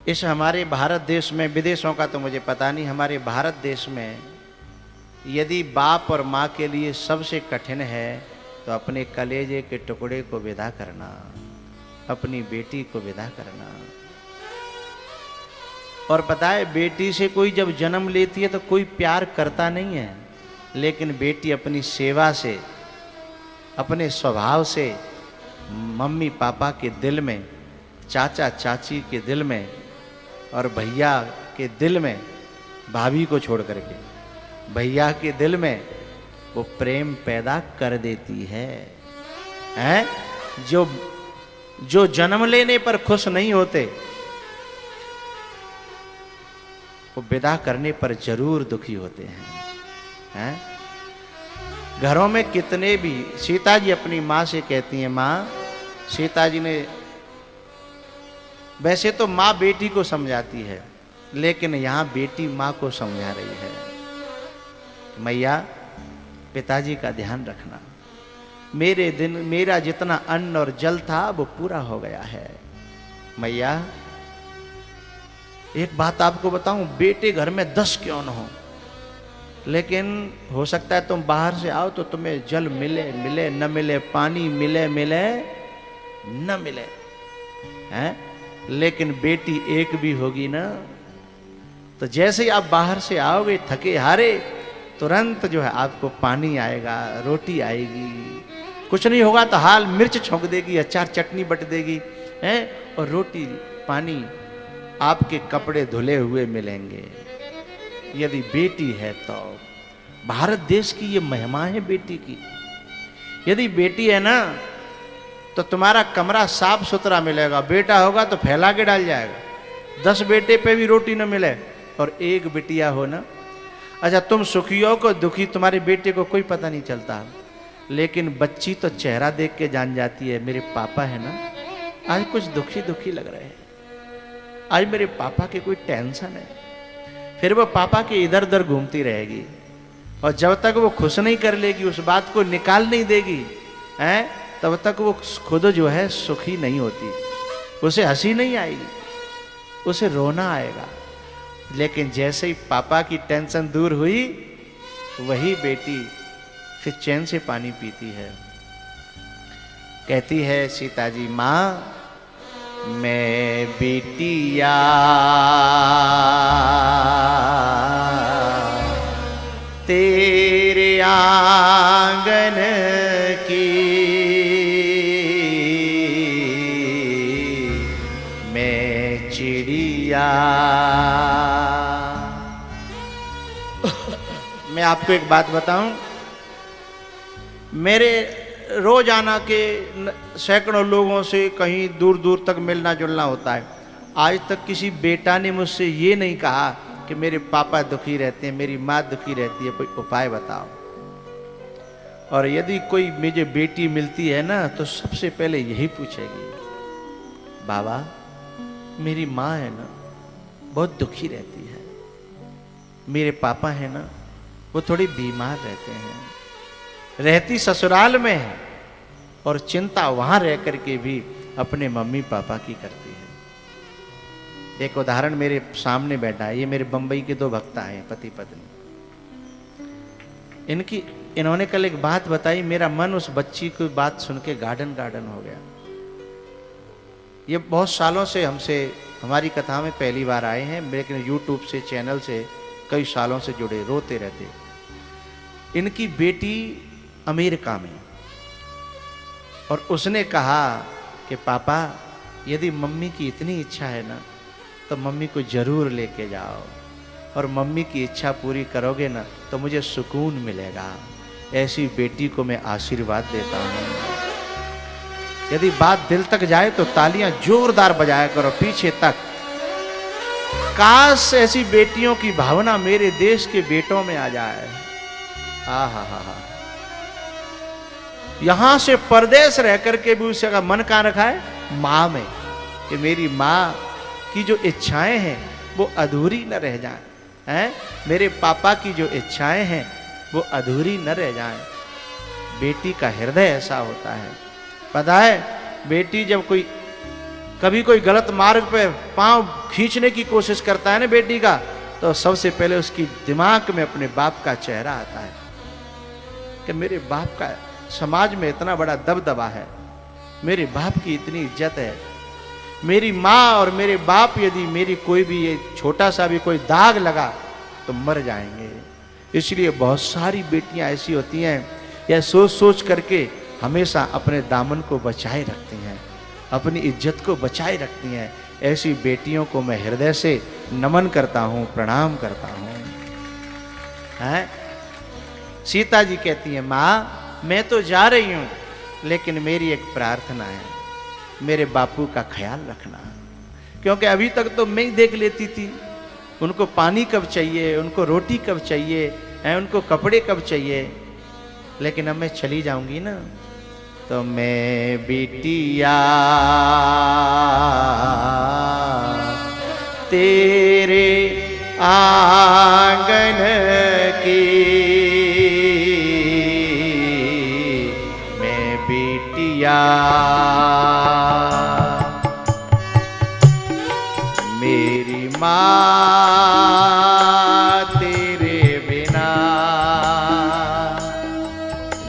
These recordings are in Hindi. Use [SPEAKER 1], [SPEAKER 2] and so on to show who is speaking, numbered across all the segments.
[SPEAKER 1] इस हमारे भारत देश में, विदेशों का तो मुझे पता नहीं, हमारे भारत देश में यदि बाप और माँ के लिए सबसे कठिन है तो अपने कलेजे के टुकड़े को विदा करना, अपनी बेटी को विदा करना। और पता है, बेटी से कोई जब जन्म लेती है तो कोई प्यार करता नहीं है, लेकिन बेटी अपनी सेवा से, अपने स्वभाव से मम्मी पापा के दिल में, चाचा चाची के दिल में और भैया के दिल में, भाभी को छोड़ करके भैया के दिल में वो प्रेम पैदा कर देती है। हैं? जो जन्म लेने पर खुश नहीं होते वो विदा करने पर जरूर दुखी होते हैं। घरों में कितने भी, सीता जी अपनी माँ से कहती हैं, माँ, सीता जी ने, वैसे तो माँ बेटी को समझाती है, लेकिन यहाँ बेटी माँ को समझा रही है, मैया पिताजी का ध्यान रखना, मेरा जितना अन्न और जल था वो पूरा हो गया है। मैया एक बात आपको बताऊं, बेटे घर में 10 क्यों न हो, लेकिन हो सकता है तुम बाहर से आओ तो तुम्हें जल मिले मिले न मिले, पानी मिले मिले न मिले, हैं? लेकिन बेटी एक भी होगी ना, तो जैसे ही आप बाहर से आओगे थके हारे, तुरंत जो है आपको पानी आएगा, रोटी आएगी, कुछ नहीं होगा तो हाल मिर्च छोंक देगी, अचार चटनी बट देगी, हैं? और रोटी पानी, आपके कपड़े धुले हुए मिलेंगे। यदि बेटी है तो भारत देश की ये महिमा है बेटी की। यदि बेटी है ना तो तुम्हारा कमरा साफ सुथरा मिलेगा, बेटा होगा तो फैला के डाल जाएगा। 10 बेटे पे भी रोटी न मिले और एक बिटिया हो ना, अच्छा तुम सुखी हो को दुखी, तुम्हारे बेटे को कोई पता नहीं चलता, लेकिन बच्ची तो चेहरा देख के जान जाती है, मेरे पापा है ना आज कुछ दुखी दुखी लग रहे हैं, आज मेरे पापा की कोई टेंशन है। फिर वो पापा के इधर उधर घूमती रहेगी, और जब तक वो खुश नहीं कर लेगी, उस बात को निकाल नहीं देगी, हैं, तब तक वो खुद जो है सुखी नहीं होती। उसे हंसी नहीं आएगी, उसे रोना आएगा। लेकिन जैसे ही पापा की टेंशन दूर हुई, वही बेटी फिर चैन से पानी पीती है। कहती है सीता जी, माँ मैं बिटिया तेरे आंगन की, मैं चिड़िया। मैं आपको एक बात बताऊं, मेरे रोजाना के सैकड़ों लोगों से कहीं दूर दूर तक मिलना जुलना होता है। आज तक किसी बेटा ने मुझसे ये नहीं कहा कि मेरे पापा दुखी रहते हैं, मेरी माँ दुखी रहती है, कोई उपाय बताओ। और यदि कोई मुझे बेटी मिलती है ना तो सबसे पहले यही पूछेगी, बाबा मेरी माँ है ना बहुत दुखी रहती है, मेरे पापा है ना वो थोड़ी बीमार रहते हैं, रहती ससुराल में है और चिंता वहां रह करके भी अपने मम्मी पापा की करती है। एक उदाहरण मेरे सामने बैठा है, ये मेरे बंबई के 2 भक्ता हैं, पति पत्नी। इन्होंने कल एक बात बताई, मेरा मन उस बच्ची की बात सुन के गार्डन गार्डन हो गया। ये बहुत सालों से हमसे, हमारी कथा में पहली बार आए हैं, लेकिन यूट्यूब से, चैनल से कई सालों से जुड़े, रोते रहते। इनकी बेटी अमेरिका में, और उसने कहा कि पापा यदि मम्मी की इतनी इच्छा है ना तो मम्मी को जरूर लेके जाओ, और मम्मी की इच्छा पूरी करोगे ना तो मुझे सुकून मिलेगा। ऐसी बेटी को मैं आशीर्वाद देता हूँ। यदि बात दिल तक जाए तो तालियां जोरदार बजाया करो पीछे तक। काश ऐसी बेटियों की भावना मेरे देश के बेटों में आ जाए। हा। यहां से परदेश रह करके भी उसका मन कहां रखा है? मां में, कि मेरी मां की जो इच्छाएं हैं वो अधूरी न रह जाएं, हैं? मेरे पापा की जो इच्छाएं हैं वो अधूरी न रह जाएं। बेटी का हृदय ऐसा होता है। पता है, बेटी जब कोई कभी कोई गलत मार्ग पे पांव खींचने की कोशिश करता है ना बेटी का, तो सबसे पहले उसकी दिमाग में अपने बाप का चेहरा आता है कि मेरे बाप का समाज में इतना बड़ा दबदबा है, मेरे बाप की इतनी इज्जत है, मेरी माँ और मेरे बाप यदि मेरी कोई भी ये छोटा सा भी कोई दाग लगा तो मर जाएंगे। इसलिए बहुत सारी बेटियां ऐसी होती हैं, यह सोच सोच करके हमेशा अपने दामन को बचाए रखती हैं, अपनी इज्जत को बचाए रखती हैं। ऐसी बेटियों को मैं हृदय से नमन करता हूँ, प्रणाम करता हूँ। हैं? सीता जी कहती हैं, माँ मैं तो जा रही हूँ, लेकिन मेरी एक प्रार्थना है, मेरे बापू का ख्याल रखना। क्योंकि अभी तक तो मैं ही देख लेती थी, उनको पानी कब चाहिए, उनको रोटी कब चाहिए, उनको कपड़े कब चाहिए, लेकिन अब मैं चली जाऊंगी ना, तो मैं बिटिया तेरे आंगन की, मैं बिटिया मेरी माँ तेरे बिना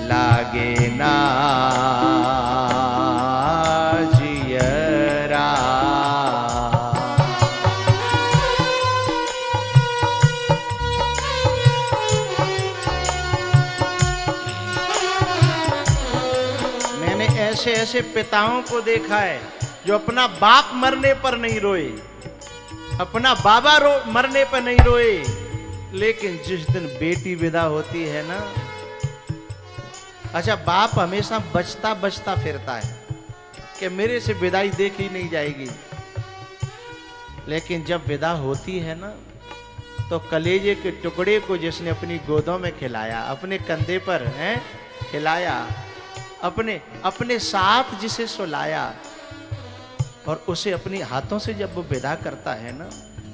[SPEAKER 1] लागे ना जियरा। मैंने ऐसे ऐसे पिताओं को देखा है जो अपना बाप मरने पर नहीं रोए, अपना बाबा मरने पर नहीं रोए, लेकिन जिस दिन बेटी विदा होती है ना, अच्छा बाप हमेशा बचता बचता फिरता है कि मेरे से विदाई देखी नहीं जाएगी, लेकिन जब विदा होती है ना, तो कलेजे के टुकड़े को जिसने अपनी गोदों में खिलाया, अपने कंधे पर है खिलाया, अपने साथ जिसे सुलाया, और उसे अपने हाथों से जब वो विदा करता है ना,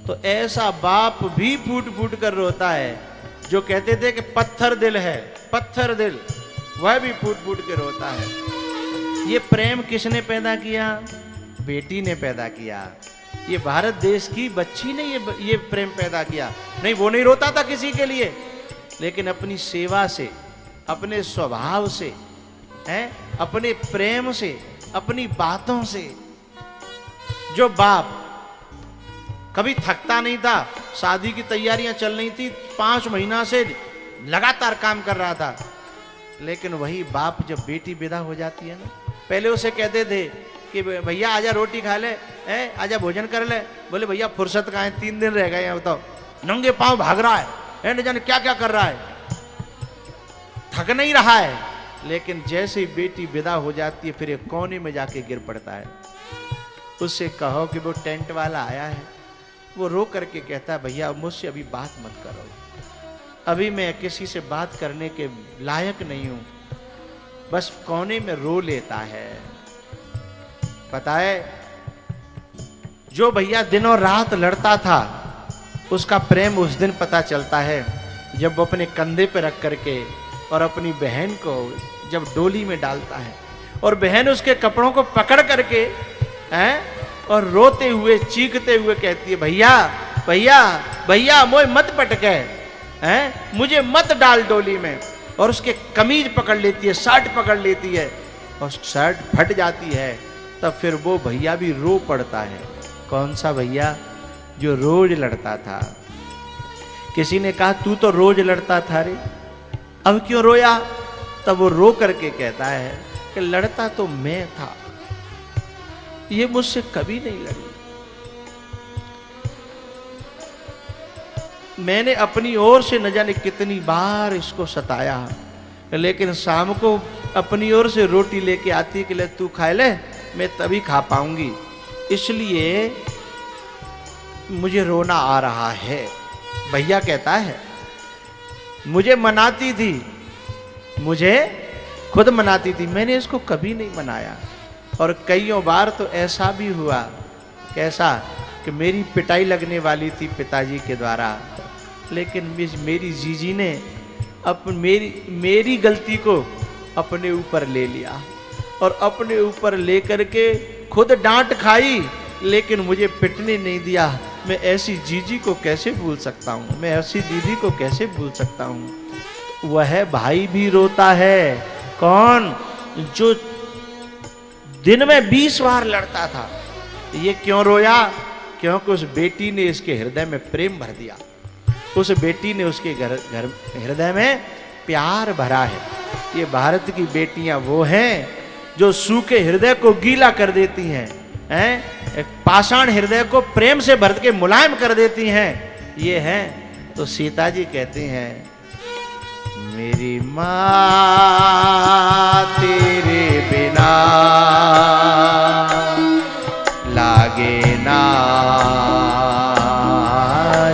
[SPEAKER 1] तो ऐसा बाप भी फूट फूट कर रोता है। जो कहते थे कि पत्थर दिल है, पत्थर दिल, वह भी फूट फूट के रोता है। ये प्रेम किसने पैदा किया? बेटी ने पैदा किया। ये भारत देश की बच्ची ने ये प्रेम पैदा किया। नहीं, वो नहीं रोता था किसी के लिए, लेकिन अपनी सेवा से, अपने स्वभाव से, अपने प्रेम से, अपनी बातों से, जो बाप कभी थकता नहीं था, शादी की तैयारियां चल रही थी, 5 महीना से लगातार काम कर रहा था, लेकिन वही बाप जब बेटी विदा हो जाती है ना, पहले उसे कहते थे कि भैया आजा रोटी खा ले, आजा भोजन कर ले। बोले भैया फुर्सत कहाँ है, 3 दिन रह गए हैं, बताओ, नंगे पांव भाग रहा है, न जाने क्या क्या कर रहा है, थक नहीं रहा है। लेकिन जैसे ही बेटी विदा हो जाती है, फिर एक कोने में जाके गिर पड़ता है। उससे कहो कि वो टेंट वाला आया है, वो रो करके कहता है भैया मुझसे अभी बात मत करो, अभी मैं किसी से बात करने के लायक नहीं हूं। बस कोने में रो लेता है। पता है, जो भैया दिन और रात लड़ता था, उसका प्रेम उस दिन पता चलता है जब वो अपने कंधे पे रख करके और अपनी बहन को जब डोली में डालता है, और बहन उसके कपड़ों को पकड़ करके और रोते हुए चीखते हुए कहती है भैया भैया भैया मोए मत पटके, मुझे मत डाल डोली में। और उसके कमीज पकड़ लेती है, शर्ट पकड़ लेती है, और शर्ट फट जाती है। तब फिर वो भैया भी रो पड़ता है। कौन सा भैया? जो रोज लड़ता था। किसी ने कहा तू तो रोज लड़ता था रे, अब क्यों रोया? तब वो रो करके कहता है कि लड़ता तो मैं था, ये मुझसे कभी नहीं लड़ी। मैंने अपनी ओर से न जाने कितनी बार इसको सताया, लेकिन शाम को अपनी ओर से रोटी लेके आती कि ले तू खा ले, मैं तभी खा पाऊंगी, इसलिए मुझे रोना आ रहा है। भैया कहता है मुझे मनाती थी, मुझे खुद मनाती थी, मैंने इसको कभी नहीं मनाया। और कईयों बार तो ऐसा भी हुआ, कैसा कि मेरी पिटाई लगने वाली थी पिताजी के द्वारा, लेकिन मेरी जीजी ने मेरी गलती को अपने ऊपर ले लिया, और अपने ऊपर लेकर के खुद डांट खाई लेकिन मुझे पिटने नहीं दिया। मैं ऐसी जीजी को कैसे भूल सकता हूँ, मैं ऐसी दीदी को कैसे भूल सकता हूँ। वह भाई भी रोता है। कौन? जो दिन में 20 बार लड़ता था। ये क्यों रोया? क्योंकि उस बेटी ने इसके हृदय में प्रेम भर दिया, उस बेटी ने उसके घर हृदय में प्यार भरा है। ये भारत की बेटियां वो हैं जो सूखे हृदय को गीला कर देती हैं, एक पाषाण हृदय को प्रेम से भर के मुलायम कर देती हैं। ये हैं। तो सीता जी कहती हैं, मेरी माँ तेरे बिना लागे ना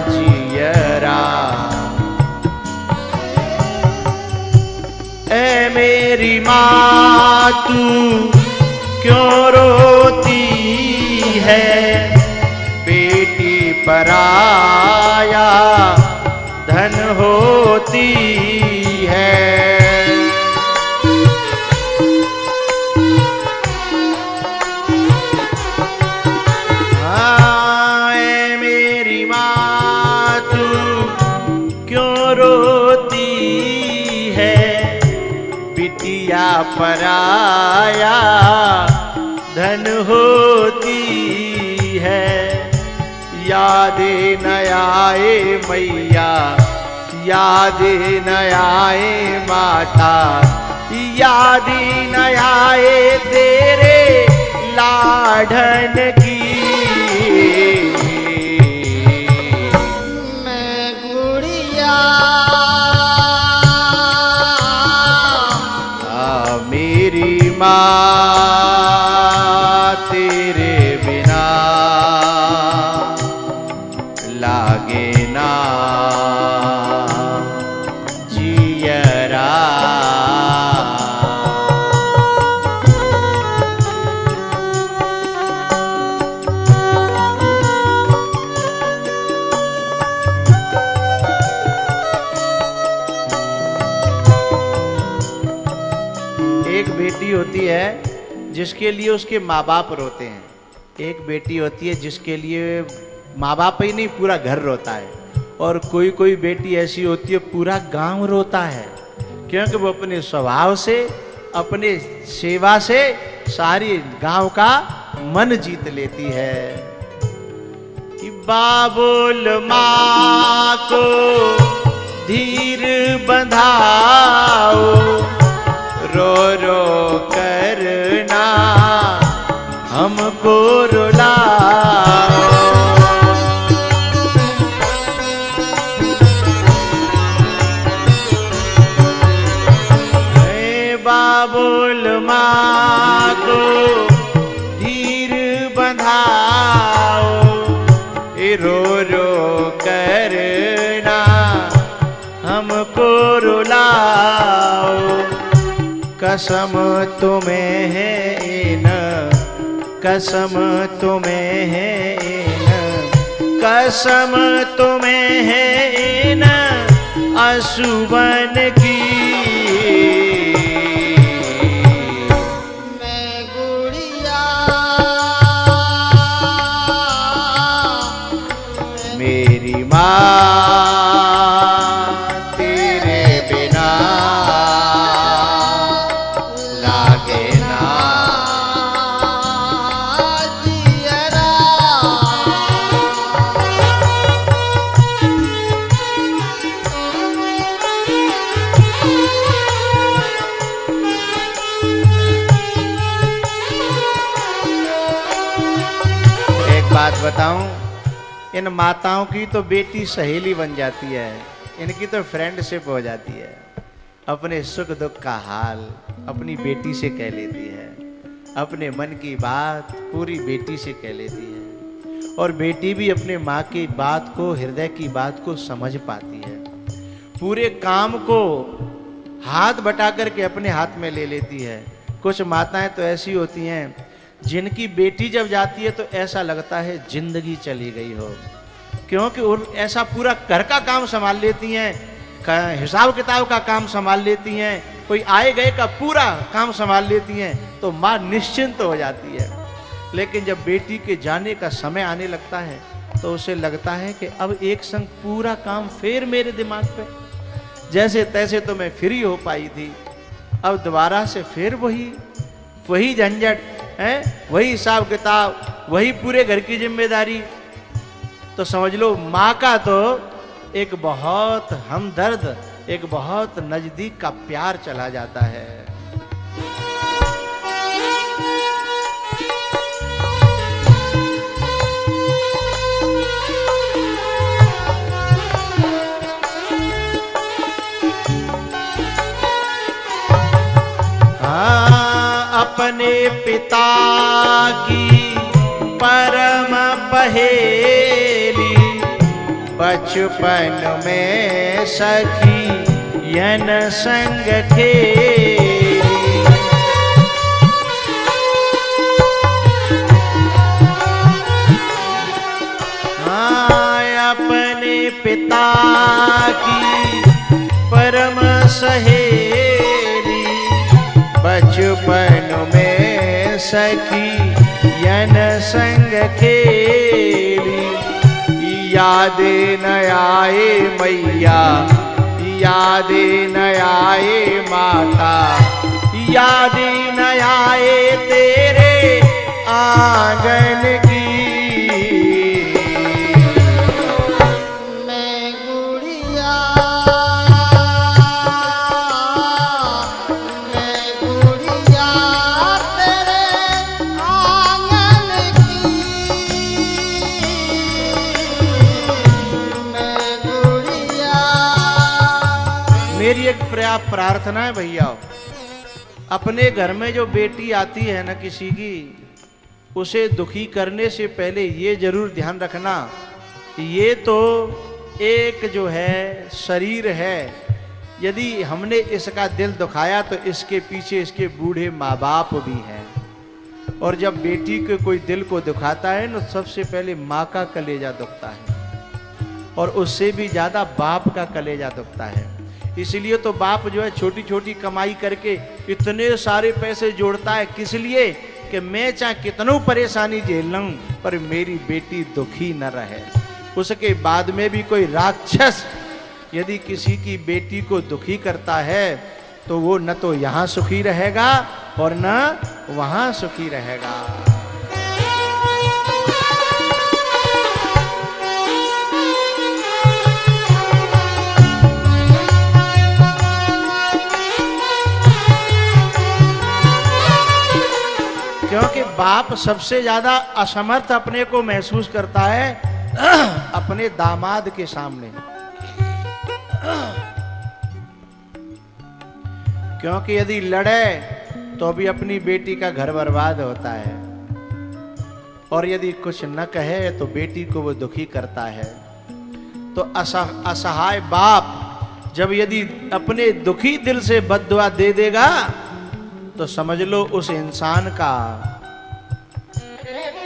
[SPEAKER 1] जियरा, ऐ मेरी माँ तू क्यों रोती है, बेटी पराया धन होती है। हाँ, ऐ मेरी माँ तू क्यों रोती है, बिटिया पराया धन होती है। यादें न आए मैया, यादें न आए माता, यादें न आए तेरे लाडन की।
[SPEAKER 2] मैं गुड़िया
[SPEAKER 1] मेरी माँ तेरे बिना लागे ना जियरा। एक बेटी होती है जिसके लिए उसके माँ बाप रोते हैं, एक बेटी होती है जिसके लिए माँ बाप ही नहीं पूरा घर रोता है, और कोई कोई बेटी ऐसी होती है पूरा गांव रोता है, क्योंकि वो अपने स्वभाव से, अपने सेवा से सारी गांव का मन जीत लेती है। कि बाबुल माँ को धीर बंधाओ, रो रो करना हमको रुलाओ। बाबुल माँ को धीर बंधाओ, रो रो करना हमको रुलाओ। कसम तुम्हें है इन, कसम तुम्हें है इन, कसम तुम्हें है इन अशुभन की।
[SPEAKER 2] मैं गुड़िया
[SPEAKER 1] मेरी माँ तेरे बिना लागे ना
[SPEAKER 2] जियरा।
[SPEAKER 1] एक बात बताऊं, इन माताओं की तो बेटी सहेली बन जाती है, इनकी तो फ्रेंडशिप हो जाती है। अपने सुख दुख का हाल अपनी बेटी से कह लेती है, अपने मन की बात पूरी बेटी से कह लेती है, और बेटी भी अपने माँ की बात को, हृदय की बात को समझ पाती है। पूरे काम को हाथ बटा करके अपने हाथ में ले लेती है। कुछ माताएं तो ऐसी होती हैं जिनकी बेटी जब जाती है तो ऐसा लगता है जिंदगी चली गई हो, क्योंकि ऐसा पूरा घर का काम संभाल लेती हैं, हिसाब किताब का काम संभाल लेती हैं, कोई आए गए का पूरा काम संभाल लेती हैं, तो माँ निश्चिंत हो जाती है। लेकिन जब बेटी के जाने का समय आने लगता है तो उसे लगता है कि अब एक संग पूरा काम फिर मेरे दिमाग पे, जैसे तैसे तो मैं फ्री हो पाई थी, अब दोबारा से फिर वही झंझट है, वही हिसाब किताब, वही पूरे घर की जिम्मेदारी। तो समझ लो माँ का तो एक बहुत हमदर्द, एक बहुत नजदीक का प्यार चला जाता है। अपने पिता की परम पहेली, बचपन में सखी यन संग खेली। अपने पिता की परम सहेली, बचपन में सखी यन संग खेली। याद न आए मैया, याद न आए माता, याद न आए तेरे आंगन की।
[SPEAKER 2] मैं गुड़िया, मैं गुड़िया तेरे आंगन की, मैं गुड़िया।
[SPEAKER 1] मेरी एक प्रार्थना है भैया, अपने घर में जो बेटी आती है ना किसी की, उसे दुखी करने से पहले ये जरूर ध्यान रखना, ये तो एक जो है शरीर है, यदि हमने इसका दिल दुखाया तो इसके पीछे इसके बूढ़े माँ बाप भी हैं। और जब बेटी के कोई दिल को दुखाता है ना, सबसे पहले माँ का कलेजा दुखता है, और उससे भी ज्यादा बाप का कलेजा दुखता है। इसलिए तो बाप जो है छोटी छोटी कमाई करके इतने सारे पैसे जोड़ता है, किस लिए कि मैं चाहे कितनों परेशानी झेल लूं पर मेरी बेटी दुखी न रहे। उसके बाद में भी कोई राक्षस यदि किसी की बेटी को दुखी करता है तो वो न तो यहाँ सुखी रहेगा और न वहाँ सुखी रहेगा। क्योंकि बाप सबसे ज्यादा असमर्थ अपने को महसूस करता है अपने दामाद के सामने, क्योंकि यदि लड़े तो भी अपनी बेटी का घर बर्बाद होता है, और यदि कुछ न कहे तो बेटी को वो दुखी करता है। तो असहाय बाप जब यदि अपने दुखी दिल से बद्दुआ दे देगा तो समझ लो उस इंसान का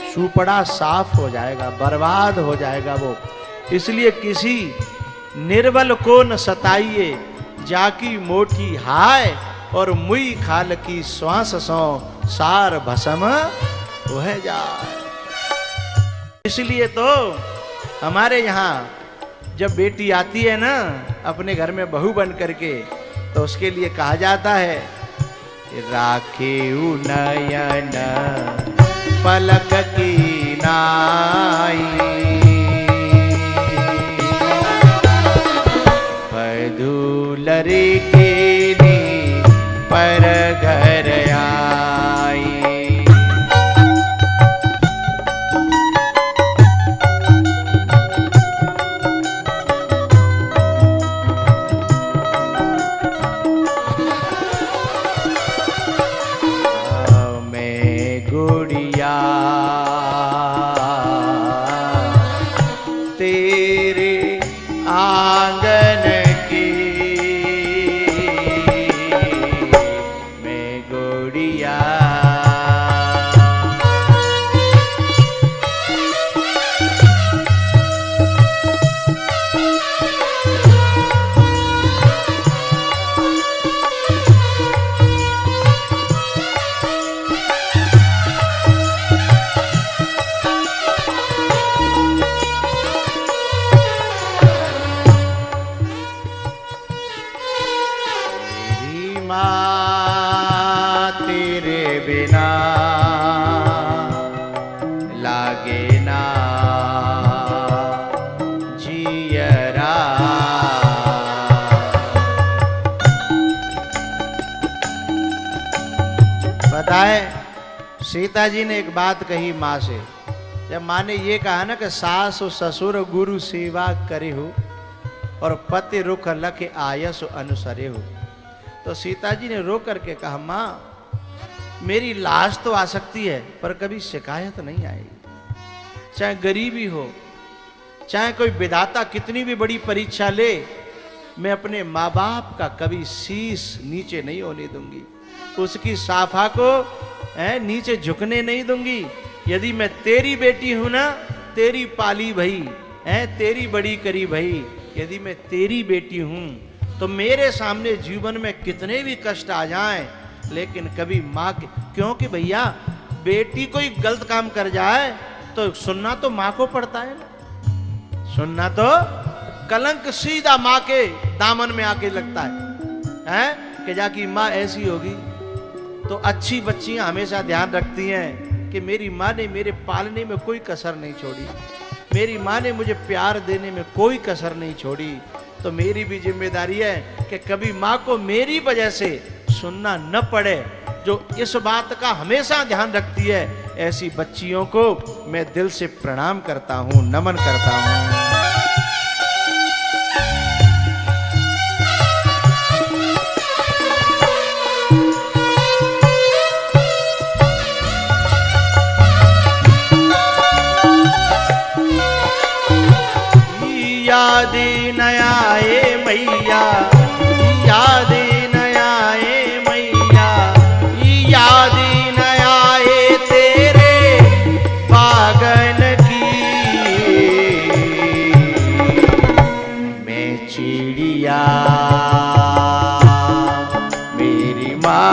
[SPEAKER 1] सुपड़ा साफ हो जाएगा, बर्बाद हो जाएगा वो। इसलिए किसी निर्बल को न सताइए, जाकी मोटी हाय और मुई खाल की श्वास सो सार भस्म वह जाए। इसलिए तो हमारे यहाँ जब बेटी आती है ना अपने घर में बहू बन करके, तो उसके लिए कहा जाता है राखे नयन पलक की नाई, वधू लरे के नी पर घर आई। तेरे आंगन की मैं गुड़िया, सीता जी ने एक बात कही माँ से। जब माँ ने ये कहा ना कि सास ससुर गुरु सेवा करे हो और पति रुख लख आयस अनुसरे हो, तो सीता जी ने रो करके कहा, माँ मेरी लाज तो आ सकती है पर कभी शिकायत नहीं आएगी। चाहे गरीबी हो, चाहे कोई विधाता कितनी भी बड़ी परीक्षा ले, मैं अपने माँ बाप का कभी शीश नीचे नहीं होने दूंगी, उसकी साफा को नीचे झुकने नहीं दूंगी। यदि मैं तेरी बेटी हूं ना, तेरी पाली भई तेरी बड़ी करी भई, यदि मैं तेरी बेटी हूं तो मेरे सामने जीवन में कितने भी कष्ट आ जाएं, लेकिन कभी माँ के, क्योंकि भैया बेटी कोई गलत काम कर जाए तो सुनना तो माँ को पड़ता है ना, सुनना तो कलंक सीधा माँ के दामन में आके लगता है कि जाकी माँ ऐसी होगी। तो अच्छी बच्चियां हमेशा ध्यान रखती हैं कि मेरी माँ ने मेरे पालने में कोई कसर नहीं छोड़ी, मेरी माँ ने मुझे प्यार देने में कोई कसर नहीं छोड़ी। तो मेरी भी जिम्मेदारी है कि कभी माँ को मेरी वजह से सुनना न पड़े। जो इस बात का हमेशा ध्यान रखती है, ऐसी बच्चियों को मैं दिल से प्रणाम करता हूँ, नमन करता हूँ। याद न आए मैया, याद न आए मैया, याद न आए तेरे बागन की। मैं चिड़िया मेरी माँ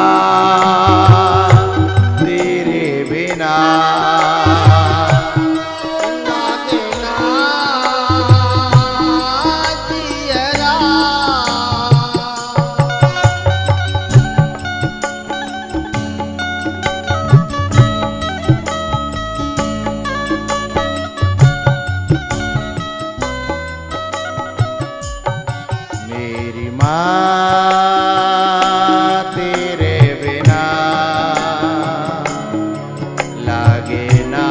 [SPEAKER 1] तेरे बिना, तेरे बिना लागे ना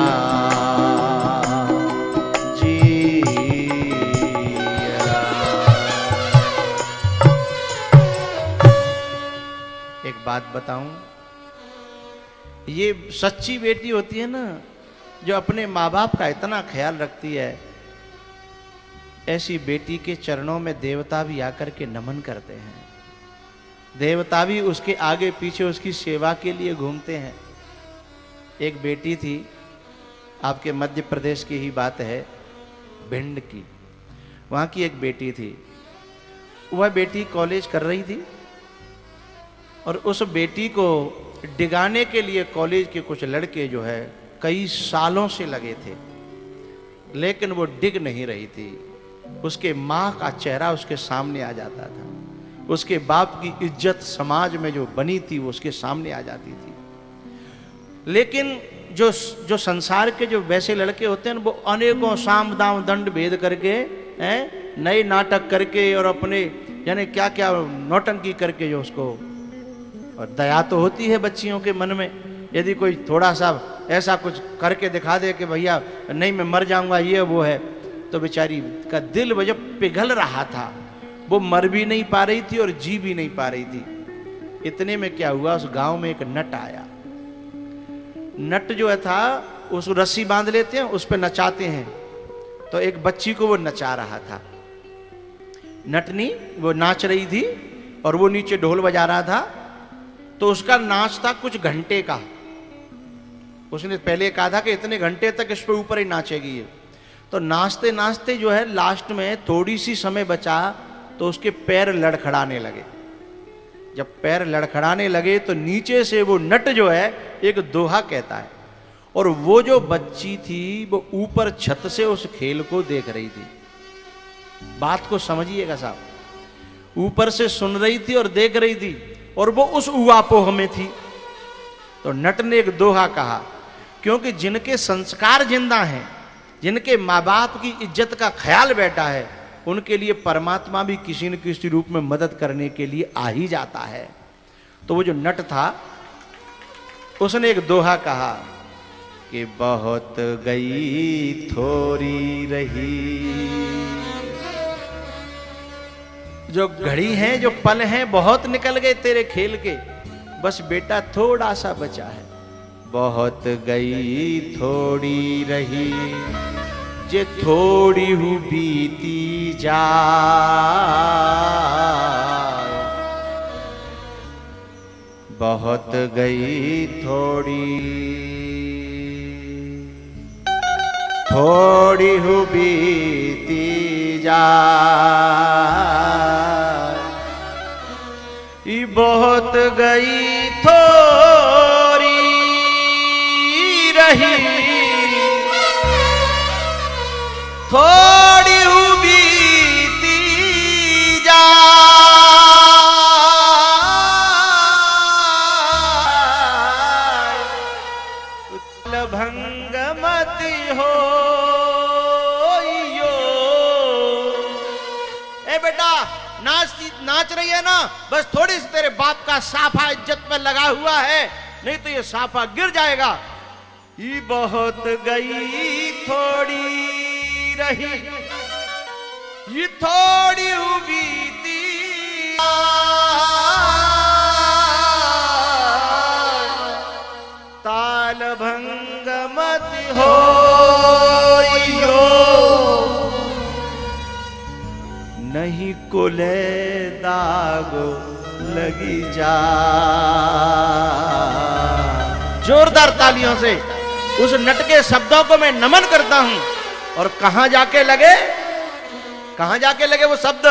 [SPEAKER 1] जिया। एक बात बताऊं, ये सच्ची बेटी होती है ना, जो अपने माँ बाप का इतना ख्याल रखती है, ऐसी बेटी के चरणों में देवता भी आकर के नमन करते हैं, देवता भी उसके आगे पीछे उसकी सेवा के लिए घूमते हैं। एक बेटी थी, आपके मध्य प्रदेश की ही बात है, भिंड की, वहाँ की एक बेटी थी। वह बेटी कॉलेज कर रही थी और उस बेटी को डिगाने के लिए कॉलेज के कुछ लड़के जो है कई सालों से लगे थे, लेकिन वो डिग नहीं रही थी। उसके माँ का चेहरा उसके सामने आ जाता था, उसके बाप की इज्जत समाज में जो बनी थी वो उसके सामने आ जाती थी। लेकिन जो संसार के जो वैसे लड़के होते हैं वो अनेकों साम दाम दंड भेद करके नए नाटक करके और अपने यानी क्या क्या नौटंकी करके जो उसको, और दया तो होती है बच्चियों के मन में, यदि कोई थोड़ा सा ऐसा कुछ करके दिखा दे कि भैया नहीं मैं मर जाऊंगा ये वो है, तो बेचारी का दिल वो जब पिघल रहा था, वो मर भी नहीं पा रही थी और जी भी नहीं पा रही थी। इतने में क्या हुआ, उस गांव में एक नट आया। नट जो है था उस रस्सी बांध लेते हैं, उस पे नचाते हैं, तो एक बच्ची को वो नचा रहा था। नटनी वो नाच रही थी और वो नीचे ढोल बजा रहा था, तो उसका नाच था कुछ घंटे का। उसने पहले कहा था कि इतने घंटे तक इस पे ऊपर ही नाचेगी ये। तो नाचते नाचते जो है लास्ट में थोड़ी सी समय बचा तो उसके पैर लड़खड़ाने लगे। जब पैर लड़खड़ाने लगे तो नीचे से वो नट जो है एक दोहा कहता है, और वो जो बच्ची थी वो ऊपर छत से उस खेल को देख रही थी। बात को समझिएगा साहब, ऊपर से सुन रही थी और देख रही थी, और वो उस उवापोह में थी। तो नट ने एक दोहा कहा, क्योंकि जिनके संस्कार जिंदा हैं, जिनके माँ बाप की इज्जत का ख्याल बैठा है, उनके लिए परमात्मा भी किसी न किसी रूप में मदद करने के लिए आ ही जाता है। तो वो जो नट था उसने एक दोहा कहा कि बहुत गई थोड़ी रही। जो घड़ी है, जो पल हैं, बहुत निकल गए तेरे खेल के, बस बेटा थोड़ा सा बचा है। बहुत गई थोड़ी रही, जे थोड़ी हूँ बीती जा। बहुत गई थोड़ी, थोड़ी हूँ बीती जा। बहुत गई थोड़ी रही, थोड़ी हूँ बीती जा। भंग मति हो यो। ए बेटा, नाच रही है ना, बस थोड़ी सी तेरे बाप का साफा इज्जत में लगा हुआ है, नहीं तो ये साफा गिर जाएगा। ये बहुत गई थोड़ी रही, ये थोड़ी हूँ बीती। ताल भंग मत हो यो, नहीं कोले दागो लगी जा। जोरदार तालियों से उस नट के शब्दों को मैं नमन करता हूं। और कहां जाके लगे, कहां जाके लगे वो शब्द?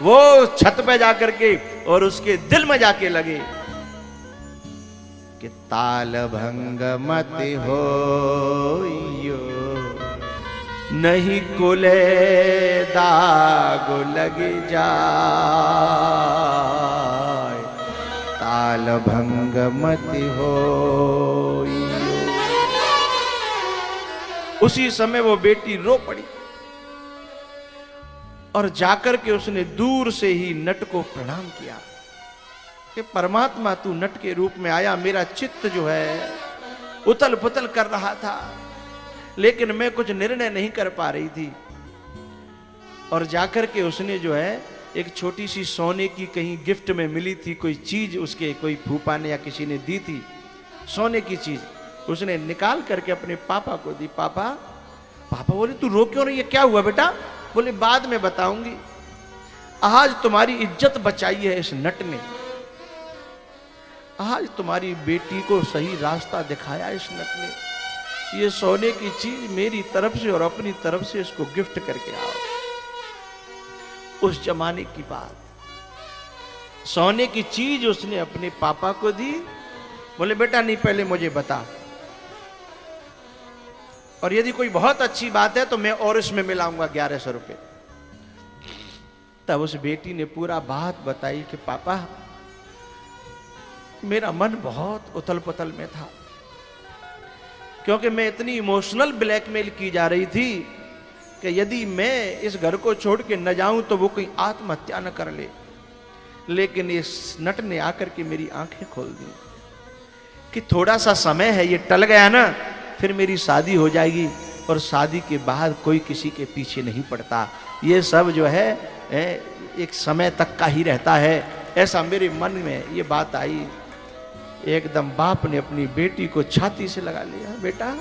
[SPEAKER 1] वो छत पे जाकर के और उसके दिल में जाके लगे कि ताल भंग मत हो यो, नहीं कुले दाग लग जाए। ताल भंग मत हो। उसी समय वो बेटी रो पड़ी और जाकर के उसने दूर से ही नट को प्रणाम किया कि परमात्मा तू नट के रूप में आया। मेरा चित्त जो है उथल पुथल कर रहा था, लेकिन मैं कुछ निर्णय नहीं कर पा रही थी। और जाकर के उसने जो है एक छोटी सी सोने की कहीं गिफ्ट में मिली थी कोई चीज, उसके कोई फूफा ने या किसी ने दी थी सोने की चीज, उसने निकाल करके अपने पापा को दी। पापा बोले तू रो क्यों रही है, क्या हुआ बेटा? बोले बाद में बताऊंगी, आज तुम्हारी इज्जत बचाई है इस नट ने, आज तुम्हारी बेटी को सही रास्ता दिखाया इस नट ने। ये सोने की चीज मेरी तरफ से और अपनी तरफ से इसको गिफ्ट करके आओ। उस जमाने की बात, सोने की चीज उसने अपने पापा को दी। बोले बेटा नहीं, पहले मुझे बता, और यदि कोई बहुत अच्छी बात है तो मैं और इसमें मिलाऊंगा 1100 रुपए। तब उस बेटी ने पूरा बात बताई कि पापा मेरा मन बहुत उथल पुथल में था, क्योंकि मैं इतनी इमोशनल ब्लैकमेल की जा रही थी कि यदि मैं इस घर को छोड़ के न जाऊं तो वो कोई आत्महत्या न कर ले। लेकिन इस नट ने आकर के मेरी आंखें खोल दी कि थोड़ा सा समय है, ये टल गया ना फिर मेरी शादी हो जाएगी, और शादी के बाद कोई किसी के पीछे नहीं पड़ता। ये सब जो है एक समय तक का ही रहता है। ऐसा मेरे मन में ये बात आई। एकदम बाप ने अपनी बेटी को छाती से लगा लिया, बेटा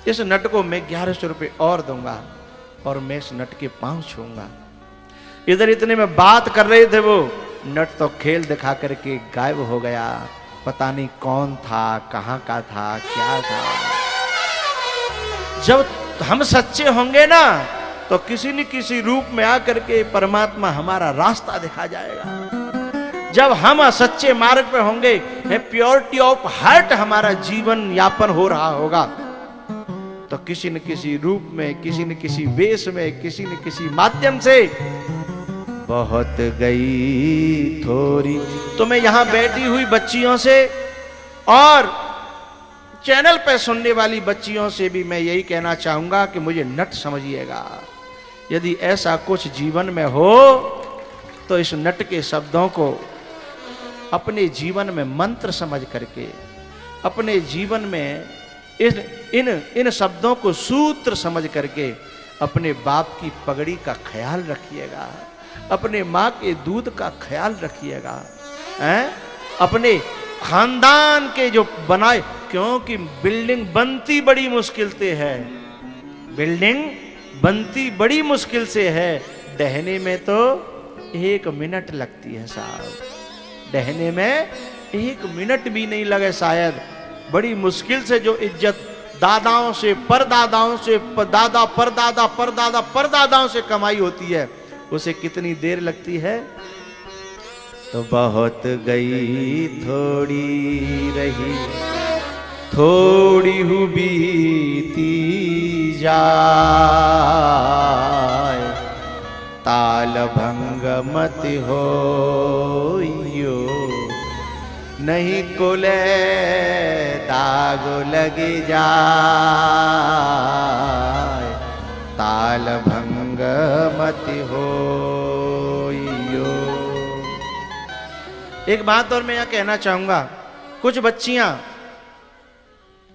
[SPEAKER 1] इस नट को मैं 1100 रुपए और दूंगा और मैं इस नट के पांव छूंगा। इधर इतने में बात कर रहे थे वो, नट तो खेल दिखा करके गायब हो गया। पता नहीं कौन था, कहां का था, क्या था। जब हम सच्चे होंगे ना तो किसी न किसी रूप में आकर के परमात्मा हमारा रास्ता दिखा जाएगा। जब हम सच्चे मार्ग पे होंगे, प्योरिटी ऑफ हार्ट हमारा जीवन यापन हो रहा होगा, तो किसी न किसी रूप में, किसी न किसी वेश में, किसी न किसी माध्यम से बहुत गई थोड़ी। तो मैं यहां बैठी हुई बच्चियों से और चैनल पे सुनने वाली बच्चियों से भी मैं यही कहना चाहूंगा कि मुझे नट समझिएगा। यदि ऐसा कुछ जीवन में हो तो इस नट के शब्दों को अपने जीवन में मंत्र समझ करके, अपने जीवन में इन शब्दों को सूत्र समझ करके अपने बाप की पगड़ी का ख्याल रखिएगा, अपने माँ के दूध का ख्याल रखिएगा, हैं? अपने खानदान के जो बनाए, क्योंकि बिल्डिंग बनती बड़ी मुश्किल से है, बिल्डिंग बनती बड़ी मुश्किल से है, ढहने में तो 1 मिनट लगती है साहब, ढहने में 1 मिनट भी नहीं लगे शायद। बड़ी मुश्किल से जो इज्जत दादाओं से परदादाओं से दादा परदादा परदादा परदादाओं से कमाई होती है, उसे कितनी देर लगती है? तो बहुत गई थोड़ी रही, थोड़ी हु बीती जाए, ताल भंग मत होइयो, नहीं कोले दाग लग जाए, ताल भंग मत होइयो। एक बात और मैं यहाँ कहना चाहूंगा, कुछ बच्चियां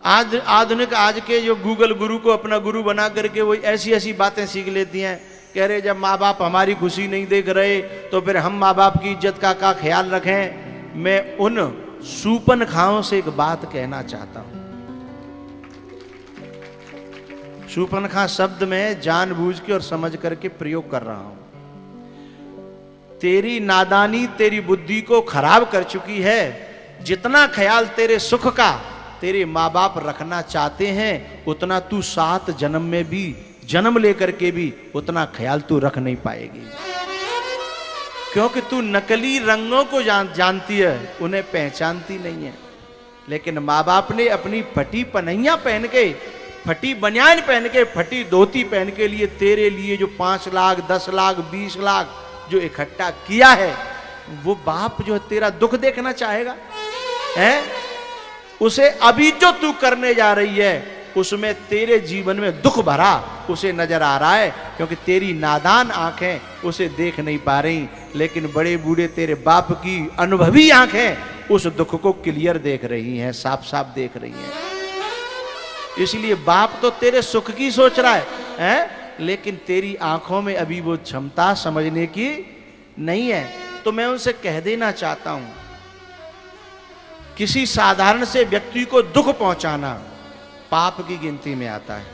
[SPEAKER 1] आधुनिक आज के जो गूगल गुरु को अपना गुरु बना करके वो ऐसी ऐसी बातें सीख लेती हैं, कह रहे जब माँ बाप हमारी खुशी नहीं देख रहे तो फिर हम माँ बाप की इज्जत का ख्याल रखें। मैं उन सूपन खाओं से एक बात कहना चाहता हूं। सूपन खा शब्द में जानबूझ के और समझ करके प्रयोग कर रहा हूं। तेरी नादानी तेरी बुद्धि को खराब कर चुकी है। जितना ख्याल तेरे सुख का तेरे माँ बाप रखना चाहते हैं, उतना तू 7 जन्म में भी जन्म लेकर के भी उतना ख्याल तू रख नहीं पाएगी, क्योंकि तू नकली रंगों को जानती है, उन्हें पहचानती नहीं है। लेकिन माँ बाप ने अपनी फटी पनैया पहन के, फटी बनियान पहन के, फटी धोती पहन के लिए तेरे लिए जो 5 लाख 10 लाख 20 लाख जो इकट्ठा किया है, वो बाप जो तेरा दुख देखना चाहेगा है? उसे अभी जो तू करने जा रही है उसमें तेरे जीवन में दुख भरा उसे नजर आ रहा है, क्योंकि तेरी नादान आंखें उसे देख नहीं पा रही, लेकिन बड़े बूढ़े तेरे बाप की अनुभवी आंखें उस दुख को क्लियर देख रही हैं, साफ साफ देख रही हैं। इसलिए बाप तो तेरे सुख की सोच रहा है, लेकिन तेरी आंखों में अभी वो क्षमता समझने की नहीं है। तो मैं उनसे कह देना चाहता हूं, किसी साधारण से व्यक्ति को दुख पहुंचाना पाप की गिनती में आता है,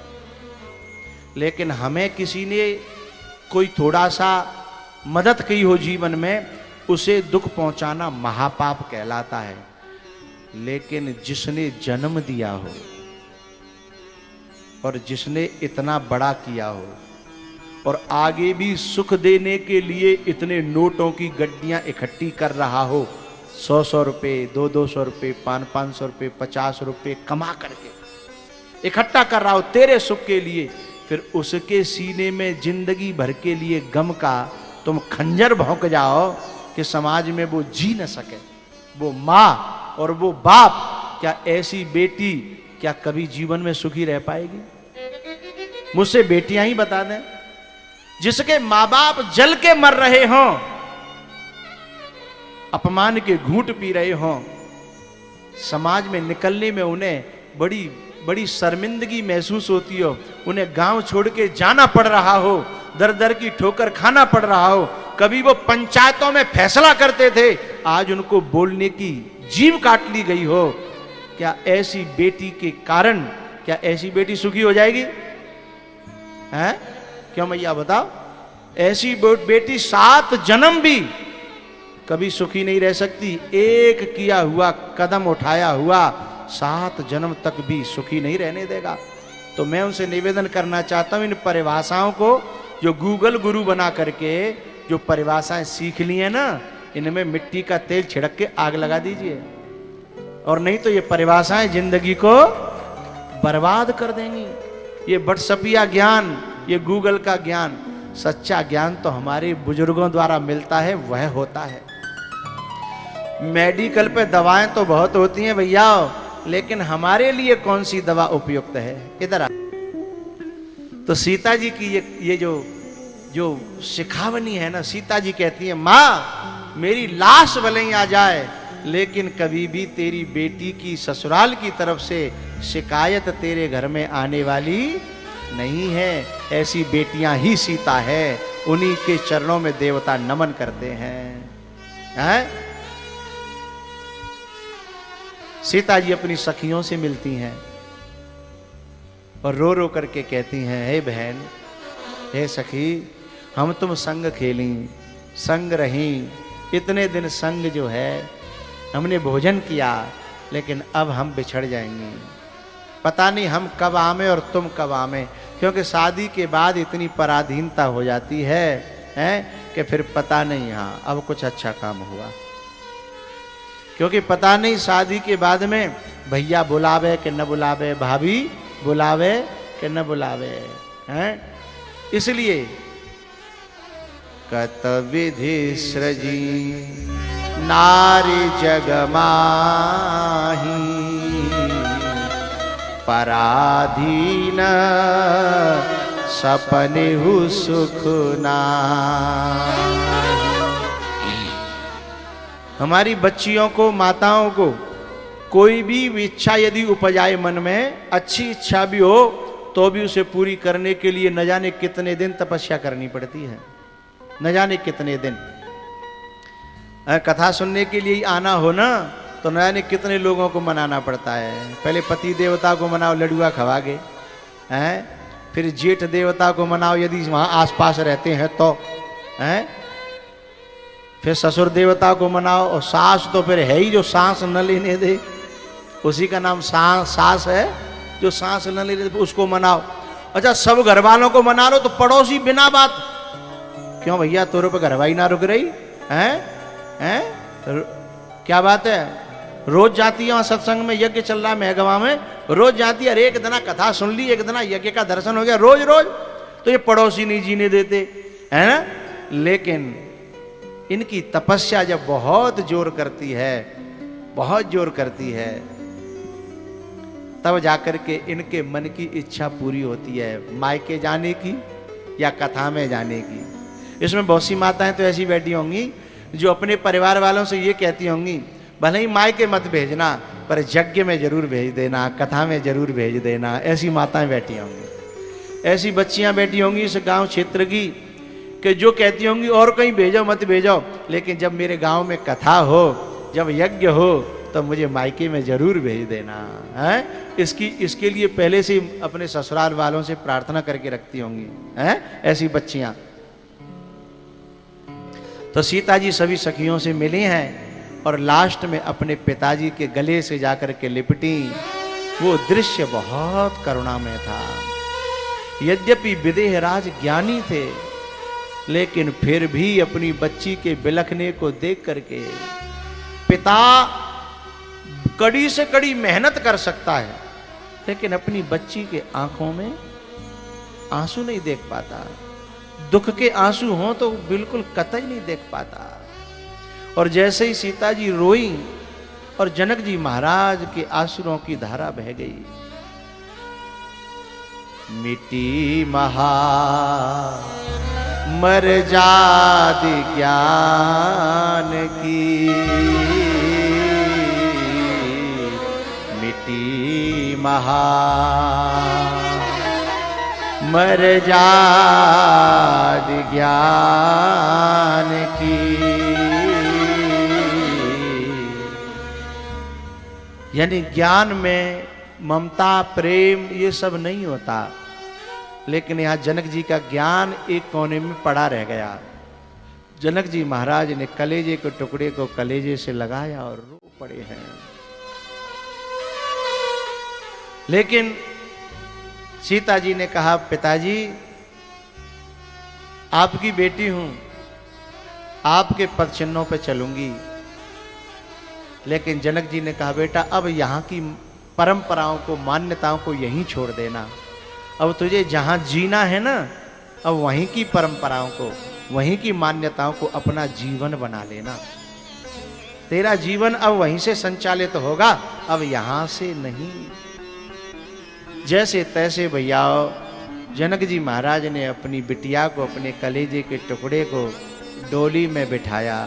[SPEAKER 1] लेकिन हमें किसी ने कोई थोड़ा सा मदद की हो जीवन में, उसे दुख पहुंचाना महापाप कहलाता है। लेकिन जिसने जन्म दिया हो और जिसने इतना बड़ा किया हो और आगे भी सुख देने के लिए इतने नोटों की गड्डियां इकट्ठी कर रहा हो, 100-100 रुपये 200-200 रुपये 500-500 रुपये 50 रुपये कमा करके इकट्ठा कर रहा हो तेरे सुख के लिए, फिर उसके सीने में जिंदगी भर के लिए गम का तुम खंजर भौंक जाओ कि समाज में वो जी न सके। वो माँ और वो बाप, क्या ऐसी बेटी क्या कभी जीवन में सुखी रह पाएगी? मुझसे बेटियां ही बता दें, जिसके माँ बाप जल के मर रहे हों, अपमान के घूंट पी रहे हों, समाज में निकलने में उन्हें बड़ी बड़ी शर्मिंदगी महसूस होती हो, उन्हें गांव छोड़ के जाना पड़ रहा हो, दर दर की ठोकर खाना पड़ रहा हो, कभी वो पंचायतों में फैसला करते थे, आज उनको बोलने की जीभ काट ली गई हो, क्या ऐसी बेटी के कारण क्या ऐसी बेटी सुखी हो जाएगी? हैं? क्यों मैया बताओ? ऐसी बेटी 7 जन्म भी कभी सुखी नहीं रह सकती। एक किया हुआ कदम उठाया हुआ 7 जन्म तक भी सुखी नहीं रहने देगा। तो मैं उनसे निवेदन करना चाहता हूं, इन परिभाषाओं को जो गूगल गुरु बना करके जो परिभाषाएं सीख ली है ना, इनमें मिट्टी का तेल छिड़क के आग लगा दीजिए, और नहीं तो ये परिभाषाएं जिंदगी को बर्बाद कर देंगी। ये व्हाट्सएपिया ज्ञान, ये गूगल का ज्ञान, सच्चा ज्ञान तो हमारे बुजुर्गों द्वारा मिलता है, वह होता है। मेडिकल पे दवाएं तो बहुत होती हैं भैया, लेकिन हमारे लिए कौन सी दवा उपयुक्त है? इधर आ। तो सीता जी की ये जो सिखावनी है ना, सीता जी कहती है, माँ मेरी लाश भले ही आ जाए लेकिन कभी भी तेरी बेटी की ससुराल की तरफ से शिकायत तेरे घर में आने वाली नहीं है। ऐसी बेटियां ही सीता है, उन्हीं के चरणों में देवता नमन करते हैं। सीता जी अपनी सखियों से मिलती हैं और रो रो करके कहती हैं, हे बहन, हे सखी, हम तुम संग खेली, संग रही, इतने दिन संग जो है हमने भोजन किया, लेकिन अब हम बिछड़ जाएंगे। पता नहीं हम कब आवे और तुम कब आवे, क्योंकि शादी के बाद इतनी पराधीनता हो जाती है कि फिर पता नहीं हाँ अब कुछ अच्छा काम हुआ, क्योंकि पता नहीं शादी के बाद में भैया बुलावे कि न बुलावे, भाभी बुलावे कि न बुलावे हैं। इसलिए कत विधि सृजी नारी जग माही, पराधीन सपने हु सुख ना। हमारी बच्चियों को, माताओं को कोई भी इच्छा यदि उपजाए मन में, अच्छी इच्छा भी हो तो भी उसे पूरी करने के लिए न जाने कितने दिन तपस्या करनी पड़ती है, न जाने कितने दिन। कथा सुनने के लिए आना हो ना तो न जाने कितने लोगों को मनाना पड़ता है। पहले पति देवता को मनाओ, लडुआ खवा के हैं, फिर जेठ देवता को मनाओ यदि वहां आसपास रहते हैं तो हैं, फिर ससुर देवता को मनाओ, और सास तो फिर है ही जो सांस न लेने दे, उसी का नाम सास है, जो सांस न ले दे उसको मनाओ। अच्छा, सब घर वालों को मना लो तो पड़ोसी बिना बात, क्यों भैया तोरे पे घरवाई ना रुक रही हैं? क्या बात है? रोज जाती है वहां सत्संग में, यज्ञ चल रहा है महगवा में, रोज जाती है, अरे एक दिना कथा सुन ली, एक दिना यज्ञ का दर्शन हो गया, रोज रोज तो ये पड़ोसी नहीं जीने देते है ना। लेकिन इनकी तपस्या जब बहुत जोर करती है, बहुत जोर करती है, तब जाकर के इनके मन की इच्छा पूरी होती है, मायके जाने की या कथा में जाने की। इसमें बहुत सी माताएं तो ऐसी बैठी होंगी जो अपने परिवार वालों से ये कहती होंगी, भले ही मायके मत भेजना पर यज्ञ में जरूर भेज देना, कथा में जरूर भेज देना। ऐसी माताएं बैठी होंगी, ऐसी बच्चियां बैठी होंगी इस गांव क्षेत्र की कि जो कहती होंगी और कहीं भेजो मत भेजो, लेकिन जब मेरे गांव में कथा हो, जब यज्ञ हो, तो मुझे मायके में जरूर भेज देना है। इसके लिए पहले से अपने ससुराल वालों से प्रार्थना करके रखती होंगी हैं ऐसी बच्चियां। तो सीता जी सभी सखियों से मिली हैं और लास्ट में अपने पिताजी के गले से जाकर के लिपटी। वो दृश्य बहुत करुणामय था। यद्यपि विदेहराज ज्ञानी थे, लेकिन फिर भी अपनी बच्ची के बिलखने को देख करके पिता कड़ी से कड़ी मेहनत कर सकता है, लेकिन अपनी बच्ची के आंखों में आंसू नहीं देख पाता। दुख के आंसू हों तो बिल्कुल कतई नहीं देख पाता। और जैसे ही सीता जी रोई और जनक जी महाराज के आंसुओं की धारा बह गई। मिटी महा मर्यादा ज्ञान की, मिटी महा मर्यादा ज्ञान की। यानी ज्ञान में ममता प्रेम ये सब नहीं होता, लेकिन यहाँ जनक जी का ज्ञान एक कोने में पड़ा रह गया। जनक जी महाराज ने कलेजे के टुकड़े को कलेजे से लगाया और रो पड़े हैं। लेकिन सीता जी ने कहा, पिताजी आपकी बेटी हूं, आपके पद चिन्हों पे चलूंगी। लेकिन जनक जी ने कहा, बेटा अब यहाँ की परंपराओं को, मान्यताओं को यहीं छोड़ देना। अब तुझे जहां जीना है ना, अब वहीं की परंपराओं को, वहीं की मान्यताओं को अपना जीवन बना लेना। तेरा जीवन अब वहीं से संचालित होगा, अब यहां से नहीं। जैसे तैसे भैया जनक जी महाराज ने अपनी बिटिया को, अपने कलेजे के टुकड़े को डोली में बिठाया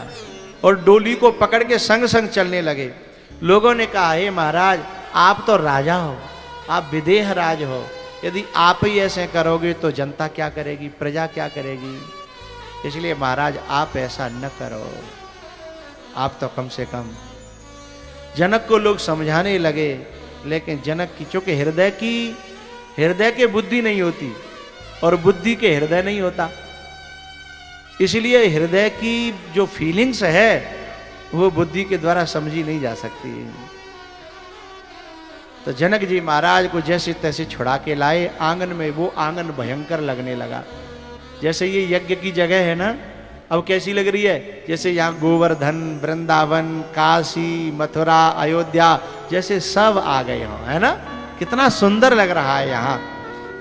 [SPEAKER 1] और डोली को पकड़ के संग संग चलने लगे। लोगों ने कहा, हे महाराज, आप तो राजा हो, आप विदेह राज हो, यदि आप ही ऐसे करोगे तो जनता क्या करेगी, प्रजा क्या करेगी, इसलिए महाराज आप ऐसा न करो, आप तो कम से कम। जनक को लोग समझाने लगे, लेकिन जनक की चूंकि हृदय के बुद्धि नहीं होती और बुद्धि के हृदय नहीं होता, इसलिए हृदय की जो फीलिंग्स है वो बुद्धि के द्वारा समझी नहीं जा सकती। तो जनक जी महाराज को जैसे तैसे छुड़ा के लाए आंगन में। वो आंगन भयंकर लगने लगा, जैसे ये यज्ञ की जगह है ना, अब कैसी लग रही है, जैसे यहाँ गोवर्धन, वृंदावन, काशी, मथुरा, अयोध्या जैसे सब आ गए हों, है ना। कितना सुंदर लग रहा है यहाँ।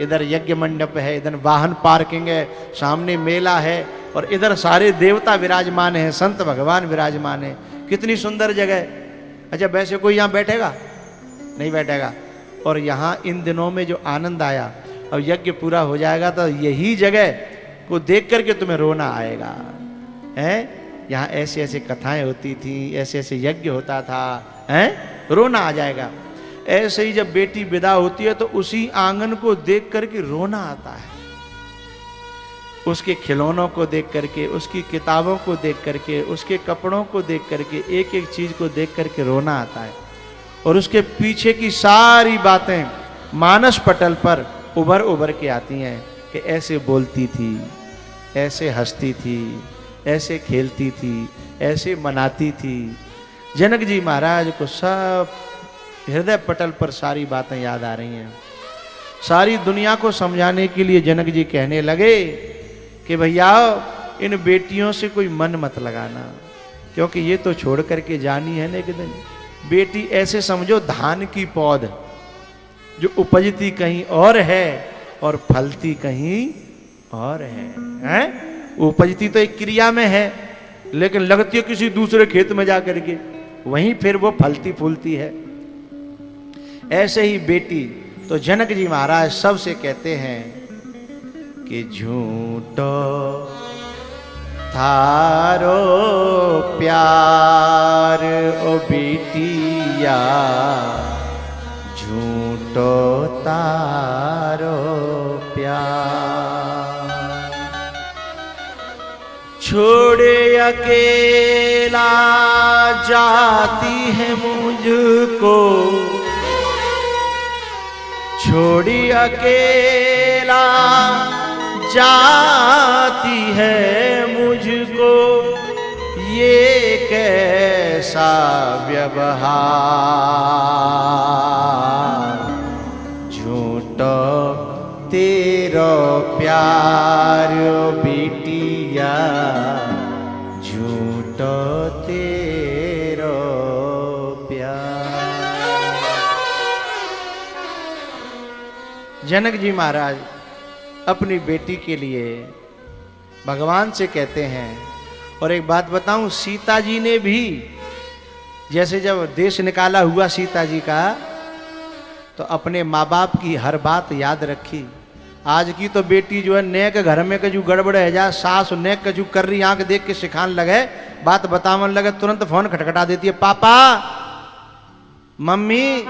[SPEAKER 1] इधर यज्ञ मंडप है, इधर वाहन पार्किंग है, सामने मेला है, और इधर सारे देवता विराजमान हैं, संत भगवान विराजमान हैं। कितनी सुंदर जगह। अच्छा, वैसे कोई यहाँ बैठेगा? नहीं बैठेगा। और यहाँ इन दिनों में जो आनंद आया, अब यज्ञ पूरा हो जाएगा तो यही जगह को देख करके तुम्हें रोना आएगा, है। यहाँ ऐसे ऐसे कथाएं होती थी, ऐसे ऐसे यज्ञ होता था, है, रोना आ जाएगा। ऐसे ही जब बेटी विदा होती है तो उसी आंगन को देख करके रोना आता है, उसके खिलौनों को देख करके, उसकी किताबों को देख करके, उसके कपड़ों को देख करके, एक एक चीज को देख करके रोना आता है। और उसके पीछे की सारी बातें मानस पटल पर उभर उभर के आती हैं कि ऐसे बोलती थी, ऐसे हंसती थी, ऐसे खेलती थी, ऐसे मनाती थी। जनक जी महाराज को सब हृदय पटल पर सारी बातें याद आ रही हैं। सारी दुनिया को समझाने के लिए जनक जी कहने लगे कि भैया इन बेटियों से कोई मन मत लगाना, क्योंकि ये तो छोड़ करके जानी है ना एक दिन। बेटी ऐसे समझो धान की पौध, जो उपजती कहीं और है और फलती कहीं और है? उपजती तो एक क्रिया में है, लेकिन लगती है किसी दूसरे खेत में जा करके, वहीं फिर वो फलती फूलती है। ऐसे ही बेटी। तो जनक जी महाराज सबसे कहते हैं कि झूठो थारो प्यार ओ बेटिया, झूठो तारो प्यार, छोड़े अकेला जाती है मुझको, छोड़ी अकेला जाती है मुझको, ये कैसा व्यवहार, झूठो तेरो प्यार बेटिया, झूठो तेरो प्यार। जनक जी महाराज अपनी बेटी के लिए भगवान से कहते हैं। और एक बात बताऊं, सीता जी ने भी जैसे जब देश निकाला हुआ सीता जी का, तो अपने माँ बाप की हर बात याद रखी। आज की तो बेटी जो है नेक घर में कजू गड़बड़ है जा, सास नेक कजू कर रही, आंख देख के सिखाने लगे, बात बतावन लगे, तुरंत फोन खटखटा देती है, पापा मम्मी,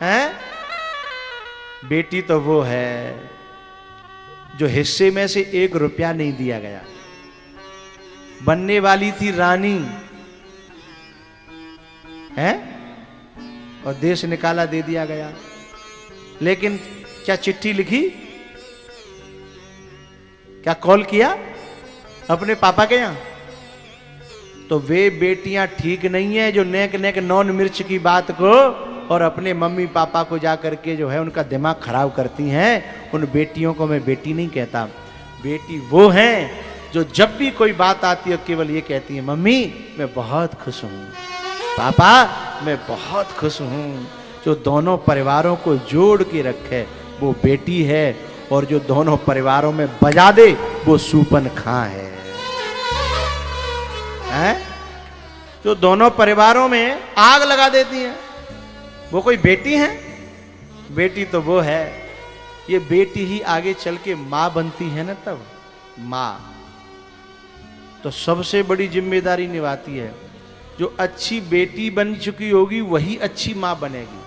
[SPEAKER 1] हैं। बेटी तो वो है जो हिस्से में से 1 रुपया नहीं दिया गया, बनने वाली थी रानी, है, और देश निकाला दे दिया गया। लेकिन क्या चिट्ठी लिखी, क्या कॉल किया अपने पापा के यहां? तो वे बेटियां ठीक नहीं है जो नेक नेक नॉन मिर्च की बात को और अपने मम्मी पापा को जा करके जो है उनका दिमाग खराब करती हैं। उन बेटियों को मैं बेटी नहीं कहता। बेटी वो हैं जो जब भी कोई बात आती है केवल ये कहती है, मम्मी मैं बहुत खुश हूँ, पापा मैं बहुत खुश हूँ। जो दोनों परिवारों को जोड़ के रखे वो बेटी है, और जो दोनों परिवारों में बजा दे वो सूपन खां है, हैं? जो दोनों परिवारों में आग लगा देती है वो कोई बेटी है? बेटी तो वो है, ये बेटी ही आगे चल के माँ बनती है ना, तब माँ। तो सबसे बड़ी जिम्मेदारी निभाती है। जो अच्छी बेटी बन चुकी होगी वही अच्छी माँ बनेगी,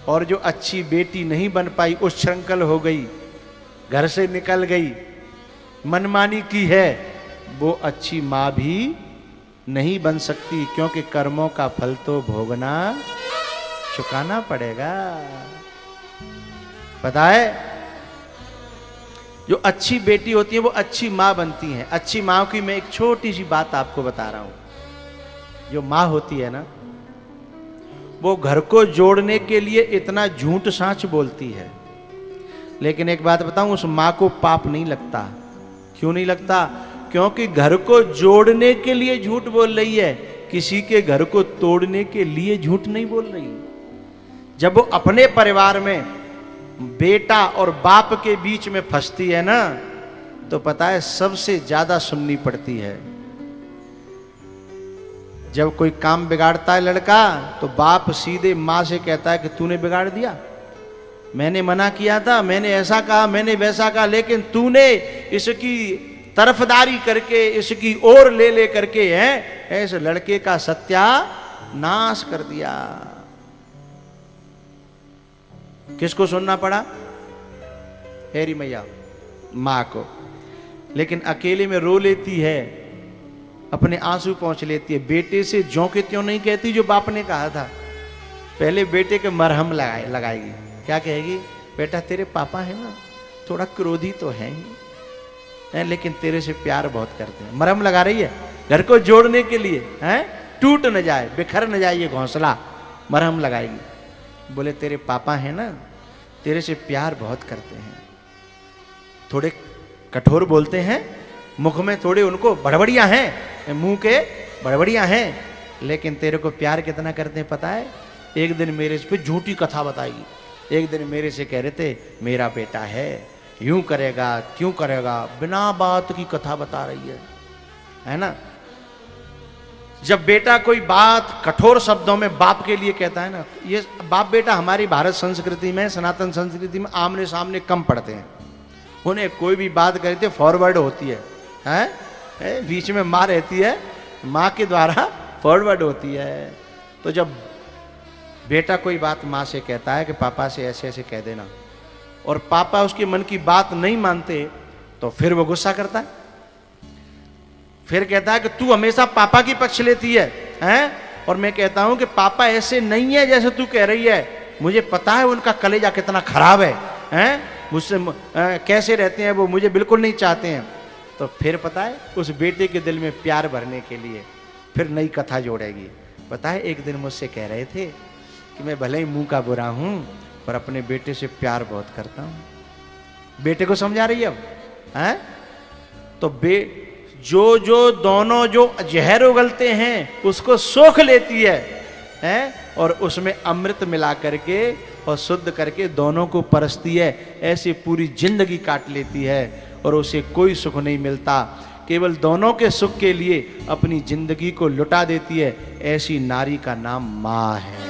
[SPEAKER 1] और जो अच्छी बेटी नहीं बन पाई, उच्छृंखल हो गई, घर से निकल गई, मनमानी की है, वो अच्छी माँ भी नहीं बन सकती, क्योंकि कर्मों का फल तो भोगना, चुकाना पड़ेगा। पता है, जो अच्छी बेटी होती है वो अच्छी माँ बनती है। अच्छी माँ की मैं एक छोटी सी बात आपको बता रहा हूं। जो माँ होती है ना, वो घर को जोड़ने के लिए इतना झूठ साँच बोलती है, लेकिन एक बात बताऊं, उस माँ को पाप नहीं लगता। क्यों नहीं लगता? क्योंकि घर को जोड़ने के लिए झूठ बोल रही है, किसी के घर को तोड़ने के लिए झूठ नहीं बोल रही। जब वो अपने परिवार में बेटा और बाप के बीच में फंसती है ना, तो पता है सबसे ज्यादा सुननी पड़ती है। जब कोई काम बिगाड़ता है लड़का, तो बाप सीधे माँ से कहता है कि तूने बिगाड़ दिया, मैंने मना किया था, मैंने ऐसा कहा, मैंने वैसा कहा, लेकिन तूने इसकी तरफदारी करके, इसकी ओर ले ले करके है ऐसे लड़के का सत्यानाश कर दिया। किसको सुनना पड़ा? हेरी मैया, माँ को। लेकिन अकेले में रो लेती है, अपने आंसू पहुंच लेती है। बेटे से ज्यों के त्यों नहीं कहती जो बाप ने कहा था। पहले बेटे के मरहम लगाएगी। क्या कहेगी? बेटा तेरे पापा है ना, थोड़ा क्रोधी तो है ही, लेकिन तेरे से प्यार बहुत करते हैं। मरहम लगा रही है घर को जोड़ने के लिए, हैं, टूट न जाए, बिखर न जाए ये घोंसला, मरहम लगाएगी। बोले तेरे पापा है ना, तेरे से प्यार बहुत करते हैं, थोड़े कठोर बोलते हैं, मुख में थोड़े उनको बड़बड़ियां हैं, मुंह के बड़बड़ियां हैं, लेकिन तेरे को प्यार कितना करते हैं पता है? एक दिन मेरे से झूठी कथा बताएगी। एक दिन मेरे से कह रहे थे मेरा बेटा है, यूं करेगा, क्यों करेगा, बिना बात की कथा बता रही है ना। जब बेटा कोई बात कठोर शब्दों में बाप के लिए कहता है ना, ये बाप बेटा हमारी भारत संस्कृति में, सनातन संस्कृति में आमने सामने कम पड़ते हैं। उन्हें कोई भी बात करते फॉरवर्ड होती है, हैं? बीच में माँ रहती है, माँ के द्वारा फॉरवर्ड होती है। तो जब बेटा कोई बात माँ से कहता है कि पापा से ऐसे ऐसे कह देना, और पापा उसके मन की बात नहीं मानते, तो फिर वो गुस्सा करता है, फिर कहता है कि तू हमेशा पापा की पक्ष लेती है, हैं? और मैं कहता हूं कि पापा ऐसे नहीं है जैसे तू कह रही है, मुझे पता है उनका कलेजा कितना खराब है, हैं? मुझसे कैसे रहते हैं वो, मुझे बिल्कुल नहीं चाहते हैं। तो फिर पता है उस बेटे के दिल में प्यार भरने के लिए फिर नई कथा जोड़ेगी। पता है एक दिन मुझसे कह रहे थे कि मैं भले ही मुंह का बुरा हूं, पर अपने बेटे से प्यार बहुत करता हूं। बेटे को समझा रही है अब, हैं? तो जो दोनों जो जहर उगलते हैं उसको सोख लेती है, और उसमें अमृत मिला करके और शुद्ध करके दोनों को परसती है। ऐसे पूरी जिंदगी काट लेती है और उसे कोई सुख नहीं मिलता, केवल दोनों के सुख के लिए अपनी जिंदगी को लुटा देती है। ऐसी नारी का नाम माँ है।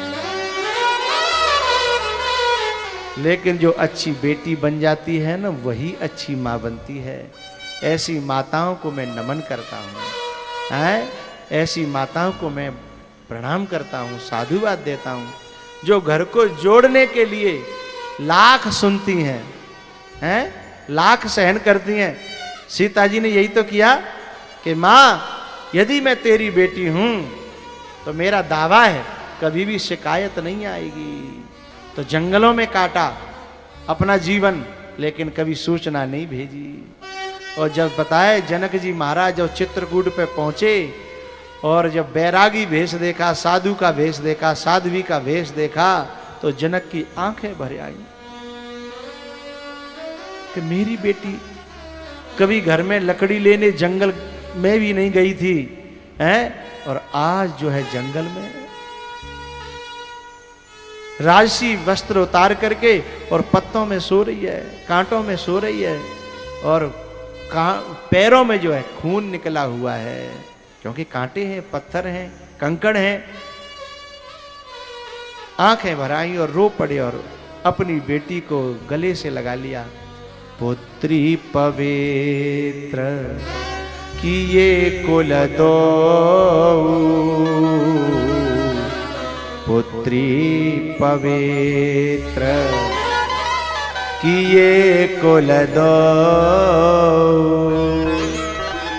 [SPEAKER 1] लेकिन जो अच्छी बेटी बन जाती है ना, वही अच्छी माँ बनती है। ऐसी माताओं को मैं नमन करता हूँ, ऐसी माताओं को मैं प्रणाम करता हूँ, साधुवाद देता हूँ, जो घर को जोड़ने के लिए लाख सुनती हैं, लाख सहन करती हैं। सीता जी ने यही तो किया कि माँ यदि मैं तेरी बेटी हूँ तो मेरा दावा है कभी भी शिकायत नहीं आएगी। तो जंगलों में काटा अपना जीवन, लेकिन कभी सूचना नहीं भेजी। और जब बताए जनक जी महाराज जब चित्रकूट पे पहुंचे और जब बैरागी वेश देखा, साधु का वेश देखा, साध्वी का वेश देखा, तो जनक की आंखें भर आई कि मेरी बेटी कभी घर में लकड़ी लेने जंगल में भी नहीं गई थी, और आज जो है जंगल में राजसी वस्त्र उतार करके और पत्तों में सो रही है, कांटों में सो रही है, और पैरों में जो है खून निकला हुआ है, क्योंकि कांटे हैं, पत्थर हैं, कंकड़ हैं। आंखें भराई और रो पड़े और अपनी बेटी को गले से लगा लिया। पुत्री पवित्र कि ये कुल दो पुत्री पवित्र, कि ये कुल दो।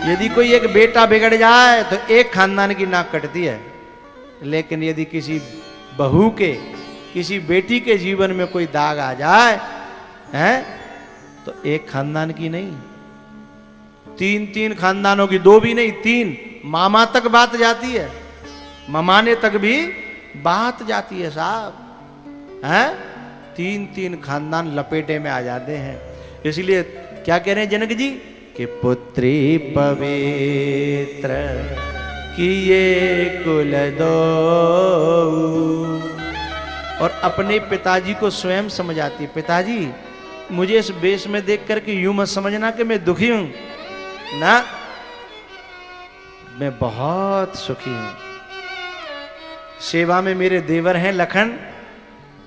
[SPEAKER 1] यदि कोई एक बेटा बिगड़ जाए तो एक खानदान की नाक कटती है, लेकिन यदि किसी बहू के, किसी बेटी के जीवन में कोई दाग आ जाए हैं, तो एक खानदान की नहीं, तीन तीन खानदानों की, दो भी नहीं तीन, मामा तक बात जाती है, ममाने तक भी बात जाती है साहब, हैं? तीन तीन खानदान लपेटे में आ जाते हैं। इसलिए क्या कह रहे हैं जनक जी कि पुत्री पवित्र, कि ये कुल दो। और अपने पिताजी को स्वयं समझ आती है, पिताजी मुझे इस वेश में देख करके यूं मत समझना कि मैं दुखी हूं ना, मैं बहुत सुखी हूं। सेवा में मेरे देवर हैं लखन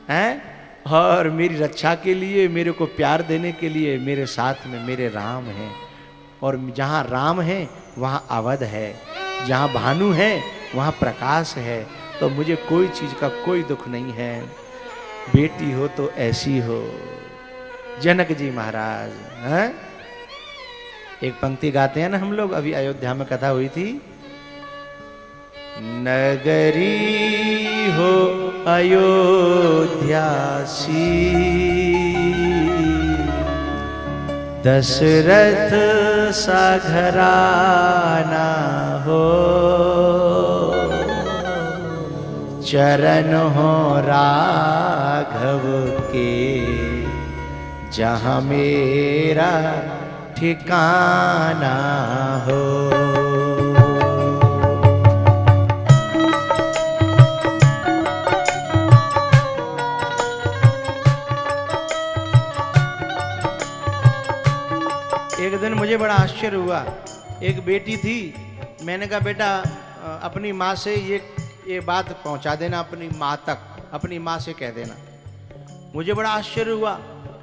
[SPEAKER 1] हैं, और मेरी रक्षा के लिए, मेरे को प्यार देने के लिए मेरे साथ में मेरे राम हैं। और जहाँ राम है वहाँ अवध है, जहाँ भानु है वहाँ प्रकाश है। तो मुझे कोई चीज़ का कोई दुख नहीं है। बेटी हो तो ऐसी हो। जनक जी महाराज हैं, एक पंक्ति गाते हैं ना हम लोग, अभी अयोध्या में कथा हुई थी। नगरी हो अयोध्यासी, दशरथ सा घराना हो, चरण हो राघव के, जहाँ मेरा ठिकाना हो। एक दिन मुझे बड़ा आश्चर्य हुआ, एक बेटी थी, मैंने कहा बेटा अपनी माँ से ये बात पहुँचा देना, अपनी माँ तक, अपनी माँ से कह देना। मुझे बड़ा आश्चर्य हुआ,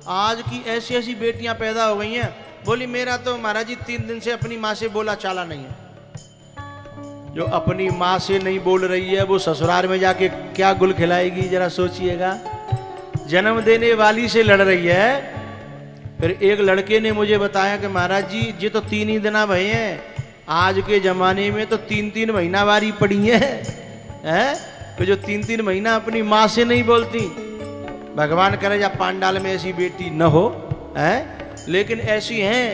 [SPEAKER 1] आज की ऐसी ऐसी बेटियां पैदा हो गई हैं। बोली मेरा तो महाराज जी 3 दिन से अपनी माँ से बोला चाला नहीं है। जो अपनी माँ से नहीं बोल रही है वो ससुराल में जाके क्या गुल खिलाएगी, जरा सोचिएगा। जन्म देने वाली से लड़ रही है। फिर एक लड़के ने मुझे बताया कि महाराज जी ये तो 3 ही दिन भये हैं, आज के जमाने में तो 3-3 महीना वारी पड़ी है। तो जो 3-3 महीना अपनी माँ से नहीं बोलती, भगवान करे या पांडाल में ऐसी बेटी न हो, है? लेकिन ऐसी हैं